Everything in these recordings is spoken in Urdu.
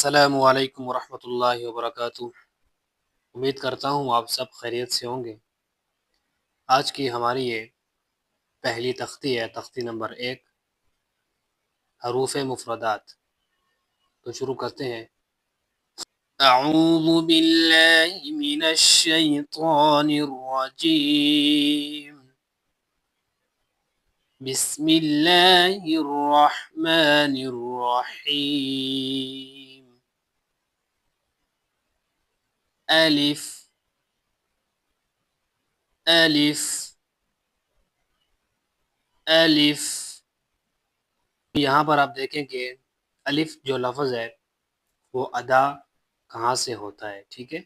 السلام علیکم ورحمۃ اللہ وبرکاتہ۔ امید کرتا ہوں آپ سب خیریت سے ہوں گے۔ آج کی ہماری یہ پہلی تختی ہے، تختی نمبر 1، حروف مفردات۔ تو شروع کرتے ہیں۔ اعوذ باللہ من الشیطان الرجیم، بسم اللہ الرحمن الرحیم۔ الف الف الف۔ یہاں پر آپ دیکھیں کہ الف جو لفظ ہے وہ ادا کہاں سے ہوتا ہے، ٹھیک ہے۔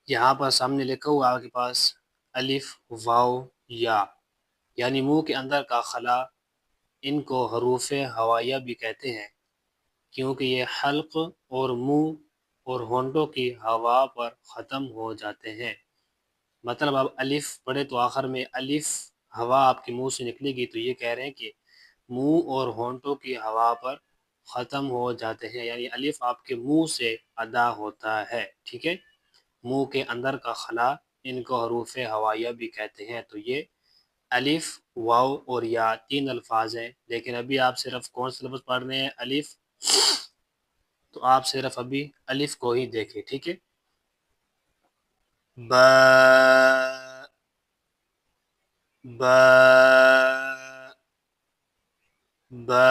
یہاں پر سامنے لکھا ہوا آپ کے پاس الف واو یا، یعنی منہ کے اندر کا خلا، ان کو حروف ہوائیہ بھی کہتے ہیں، کیونکہ یہ حلق اور منہ اور ہونٹوں کی ہوا پر ختم ہو جاتے ہیں۔ مطلب اب الف پڑھے تو آخر میں الف ہوا آپ کے منہ سے نکلے گی، تو یہ کہہ رہے ہیں کہ منہ اور ہونٹوں کی ہوا پر ختم ہو جاتے ہیں، یعنی الف آپ کے منہ سے ادا ہوتا ہے، ٹھیک ہے۔ منہ کے اندر کا خلا، ان کو حروف ہوائیہ بھی کہتے ہیں۔ تو یہ الف واو اور یا 3 الفاظ ہیں، لیکن ابھی آپ صرف کون سے لفظ پڑھ رہے ہیں؟ الف۔ تو آپ صرف ابھی الف کو ہی دیکھیں، ٹھیک ہے۔ با با با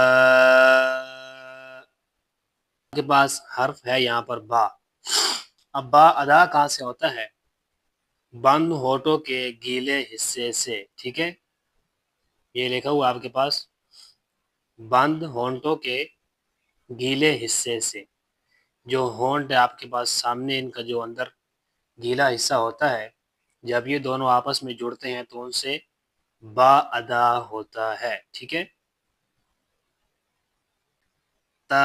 کے پاس حرف ہے یہاں پر با۔ اب با ادا کہاں سے ہوتا ہے؟ بند ہونٹوں کے گیلے حصے سے، ٹھیک ہے۔ یہ لکھا ہوا آپ کے پاس بند ہونٹوں کے گیلے حصے سے۔ جو ہونٹ ہے آپ کے پاس سامنے، ان کا جو اندر گیلا حصہ ہوتا ہے، جب یہ دونوں آپس میں جڑتے ہیں تو ان سے با ادا ہوتا ہے، ٹھیک ہے۔ تا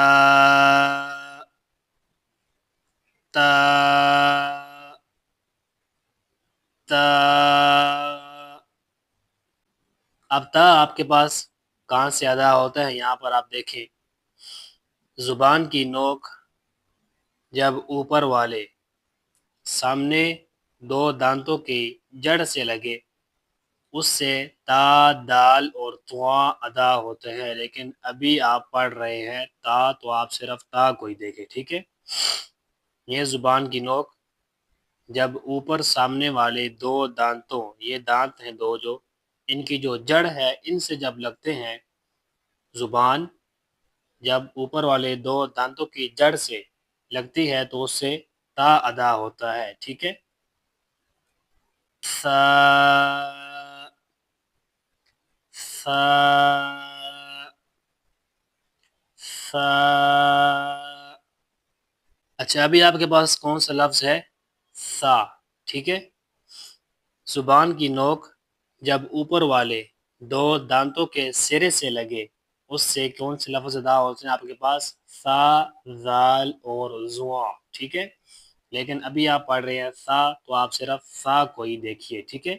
تا تا۔ اب تا آپ کے پاس کہاں سے ادا ہوتا ہے؟ یہاں پر آپ دیکھیں، زبان کی نوک جب اوپر والے سامنے 2 دانتوں کی جڑ سے لگے، اس سے تا، دال اور تواں ادا ہوتے ہیں، لیکن ابھی آپ پڑھ رہے ہیں تا، تو آپ صرف تا کو ہی دیکھیں، ٹھیک ہے۔ یہ زبان کی نوک جب اوپر سامنے والے 2 دانتوں، یہ دانت ہیں 2 جو، ان کی جو جڑ ہے، ان سے جب لگتے ہیں، زبان جب اوپر والے 2 دانتوں کی جڑ سے لگتی ہے تو اس سے تا ادا ہوتا ہے، ٹھیک ہے۔ سا سا سا۔ اچھا، ابھی آپ کے پاس کون سا لفظ ہے؟ سا، ٹھیک ہے۔ زبان کی نوک جب اوپر والے 2 دانتوں کے سرے سے لگے، اس سے کون سے لفظ ادا ہوتے ہیں آپ کے پاس؟ سا، زال اور زواں، ٹھیک ہے۔ لیکن ابھی آپ پڑھ رہے ہیں سا، تو آپ صرف سا کو ہی دیکھیے، ٹھیک ہے۔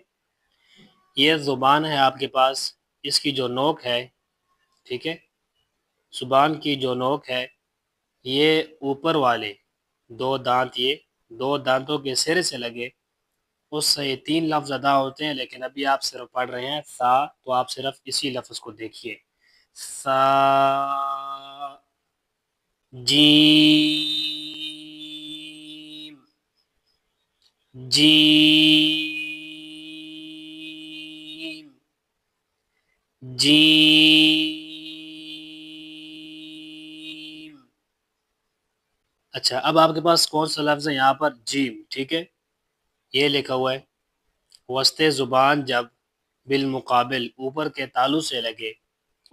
یہ زبان ہے آپ کے پاس، اس کی جو نوک ہے، ٹھیک ہے، زبان کی جو نوک ہے، یہ اوپر والے 2 دانت، یہ 2 دانتوں کے سرے سے لگے، اس سے یہ 3 لفظ ادا ہوتے ہیں، لیکن ابھی آپ صرف پڑھ رہے ہیں سا، تو آپ صرف اسی لفظ کو دیکھیے۔ سا، جیم، جیم، جیم۔ اچھا، اب آپ کے پاس کون سا لفظ ہے؟ یہاں پر جیم، ٹھیک ہے۔ یہ لکھا ہوا ہے وسط زبان جب بالمقابل اوپر کے تالو سے لگے،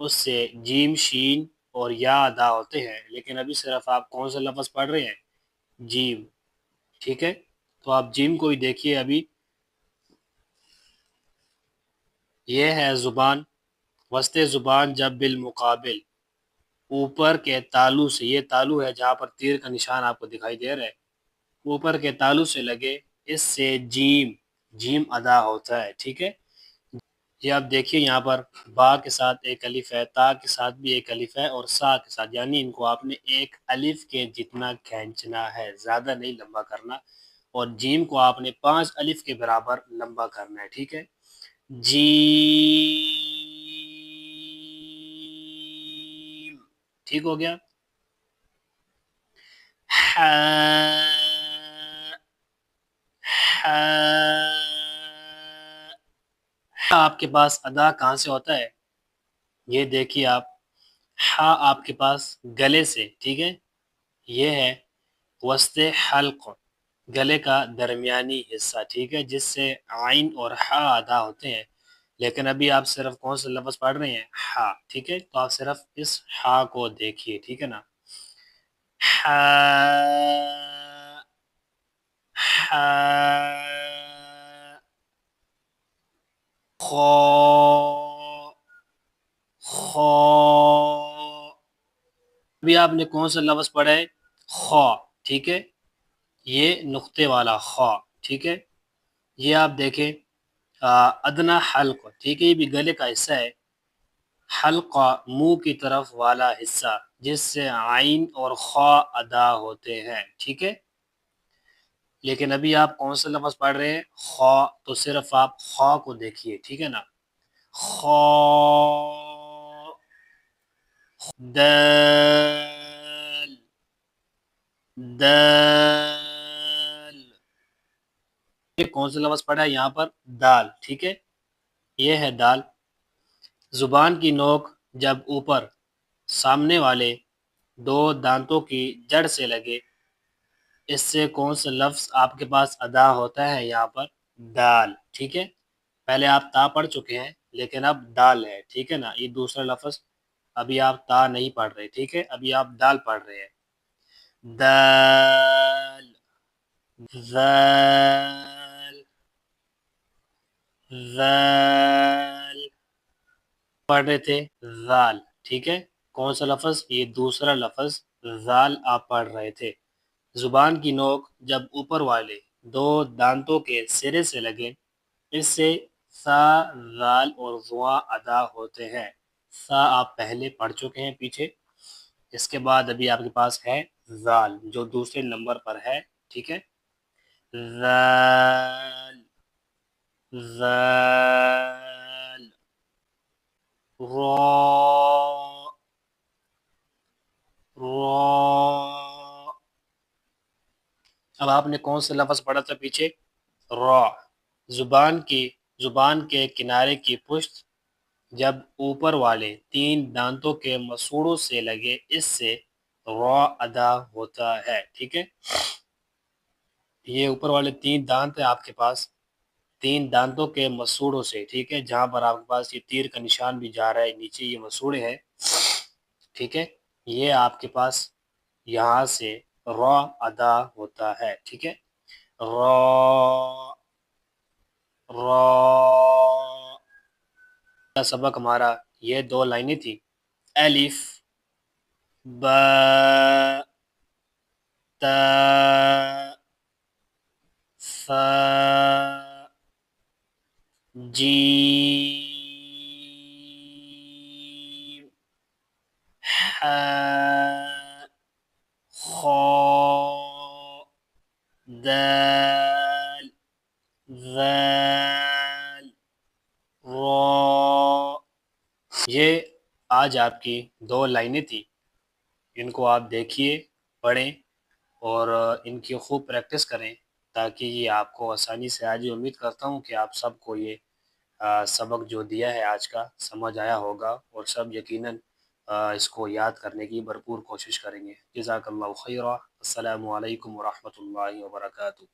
اس سے جیم، شین اور یا ادا ہوتے ہیں، لیکن ابھی صرف آپ کون سا لفظ پڑھ رہے ہیں؟ جیم، ٹھیک ہے۔ تو آپ جیم کو ہی دیکھیے ابھی۔ یہ ہے زبان، وسط زبان جب بالمقابل اوپر کے تالو سے، یہ تالو ہے جہاں پر تیر کا نشان آپ کو دکھائی دے رہا ہے، اوپر کے تالو سے لگے، اس سے جیم، جیم ادا ہوتا ہے، ٹھیک ہے۔ یہ آپ دیکھیے یہاں پر با کے ساتھ ایک الف ہے، تا کے ساتھ بھی ایک الف ہے اور سا کے ساتھ، یعنی ان کو آپ نے ایک الف کے جتنا کھینچنا ہے، زیادہ نہیں لمبا کرنا، اور جیم کو آپ نے 5 الف کے برابر لمبا کرنا ہے، ٹھیک ہے؟ جیم، ٹھیک ہو گیا؟ آپ کے پاس ادا کہاں سے ہوتا ہے؟ یہ دیکھیے آپ کے پاس گلے سے، ٹھیک ہے؟ یہ ہے وسط حلق، گلے کا درمیانی حصہ، ٹھیک ہے، جس سے عین اور ہا ادا ہوتے ہیں، لیکن ابھی آپ صرف کون سے لفظ پڑھ رہے ہیں؟ ہا، ٹھیک ہے؟ تو آپ صرف اس ہا کو دیکھیے، ٹھیک ہے نا؟ ابھی آپ نے کون سا لفظ پڑھا ہے؟ خا، ٹھیک ہے؟ یہ نقطے والا خا، ٹھیک ہے؟ یہ آپ دیکھیں ادنا حلق، ٹھیک ہے؟ یہ بھی گلے کا حصہ ہے، حلقہ منہ کی طرف والا حصہ جس سے عین اور خا ادا ہوتے ہیں، ٹھیک ہے؟ لیکن ابھی آپ کون سا لفظ پڑھ رہے ہیں؟ خا، تو صرف آپ خا کو دیکھیے، ٹھیک ہے نا؟ خا، دال، دال، یہ کون سا لفظ پڑھا ہے یہاں پر؟ دال، ٹھیک ہے؟ یہ ہے دال۔ زبان کی نوک جب اوپر سامنے والے 2 دانتوں کی جڑ سے لگے، اس سے کون سا لفظ آپ کے پاس ادا ہوتا ہے یہاں پر؟ دال، ٹھیک ہے؟ پہلے آپ تا پڑھ چکے ہیں لیکن اب دال ہے، ٹھیک ہے نا؟ یہ دوسرا لفظ، ابھی آپ تا نہیں پڑھ رہے، ٹھیک ہے؟ ابھی آپ دال پڑھ رہے ہیں۔ دال، ذال، ذال، پڑھ رہے تھے ذال، ٹھیک ہے؟ کون سا لفظ؟ یہ دوسرا لفظ ذال آپ پڑھ رہے تھے۔ زبان کی نوک جب اوپر والے 2 دانتوں کے سرے سے لگے، اس سے سا، ذال اور ضوا ادا ہوتے ہیں۔ سا آپ پہلے پڑھ چکے ہیں پیچھے، اس کے بعد ابھی آپ کے پاس ہے ذال جو دوسرے نمبر پر ہے، ٹھیک ہے؟ ذال، ذال، را، را، اب آپ نے کون سے لفظ پڑھا تھا پیچھے؟ را۔ زبان کے کنارے کی پشت جب اوپر والے 3 دانتوں کے مسوڑوں سے لگے، اس سے را ادا ہوتا ہے، ٹھیک ہے؟ یہ اوپر والے 3 دانت ہیں آپ کے پاس، 3 دانتوں کے مسوڑوں سے، ٹھیک ہے؟ جہاں پر آپ کے پاس یہ تیر کا نشان بھی جا رہا ہے، نیچے یہ مسوڑے ہیں، ٹھیک ہے؟ یہ آپ کے پاس یہاں سے را ادا ہوتا ہے، ٹھیک ہے؟ را، را، سبق ہمارا یہ 2 لائنیں تھی، الف، با، تا، ثا، جیم، حا، خا، دال، ذال، را۔ یہ آج آپ کی 2 لائنیں تھی، ان کو آپ دیکھیے، پڑھیں اور ان کی خوب پریکٹس کریں تاکہ یہ آپ کو آسانی سے آج امید کرتا ہوں کہ آپ سب کو یہ سبق جو دیا ہے آج کا سمجھ آیا ہوگا اور سب یقیناً اس کو یاد کرنے کی بھرپور کوشش کریں گے۔ جزاک اللہ خیرہ۔ السلام علیکم ورحمۃ اللہ وبرکاتہ۔